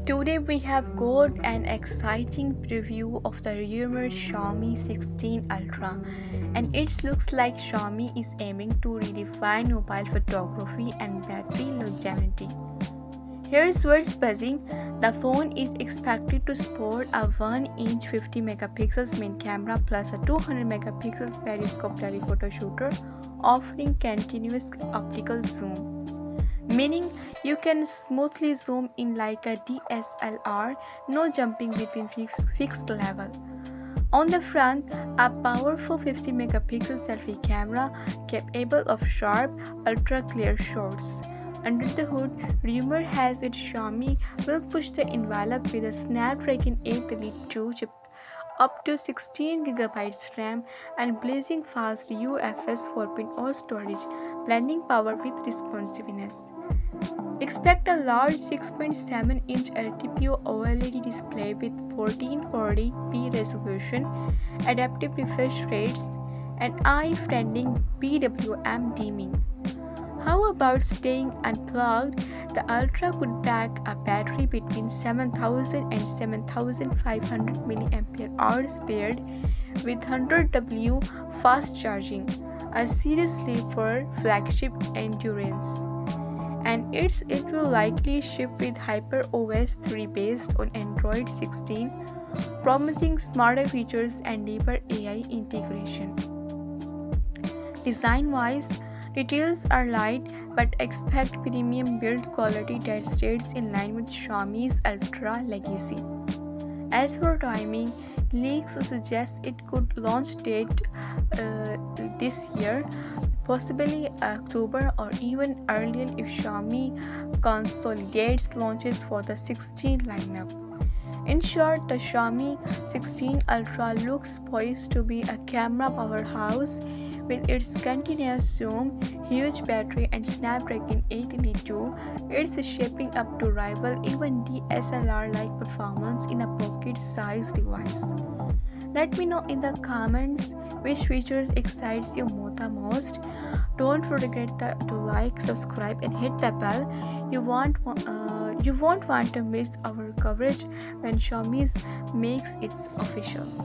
Today we have got an exciting preview of the rumored Xiaomi 16 Ultra, and it looks like Xiaomi is aiming to redefine mobile photography and battery longevity. Here's what's buzzing. The phone is expected to sport a 1-inch 50 megapixels main camera plus a 200 megapixels periscope telephoto shooter offering continuous optical zoom, meaning you can smoothly zoom in like a DSLR, no jumping between fixed level. On the front, a powerful 50 megapixel selfie camera capable of sharp, ultra clear shots. Under the hood, rumor has it Xiaomi will push the envelope with a Snapdragon 8 Elite 2 chip, up to 16 GB RAM and blazing fast UFS 4.0 storage, blending power with responsiveness. Expect a large 6.7-inch LTPO OLED display with 1440p resolution, adaptive refresh rates, and eye-friendly PWM dimming. How about staying unplugged? The Ultra could pack a battery between 7000 and 7500 mAh paired with 100W fast charging, a serious leap for flagship endurance. And it will likely ship with HyperOS 3 based on Android 16, promising smarter features and deeper AI integration. Design-wise, details are light, but expect premium build quality that stays in line with Xiaomi's Ultra legacy. As for timing, leaks suggest it could launch date this year, possibly October or even earlier if Xiaomi consolidates launches for the 16 lineup. In short, the Xiaomi 16 Ultra looks poised to be a camera powerhouse with its continuous zoom, huge battery and Snapdragon 8 Elite 2. It's shaping up to rival even DSLR-like performance in a pocket-sized device. Let me know in the comments which features excites you the most. Don't forget to like, subscribe and hit the bell. You won't want to miss our coverage when Xiaomi makes it official.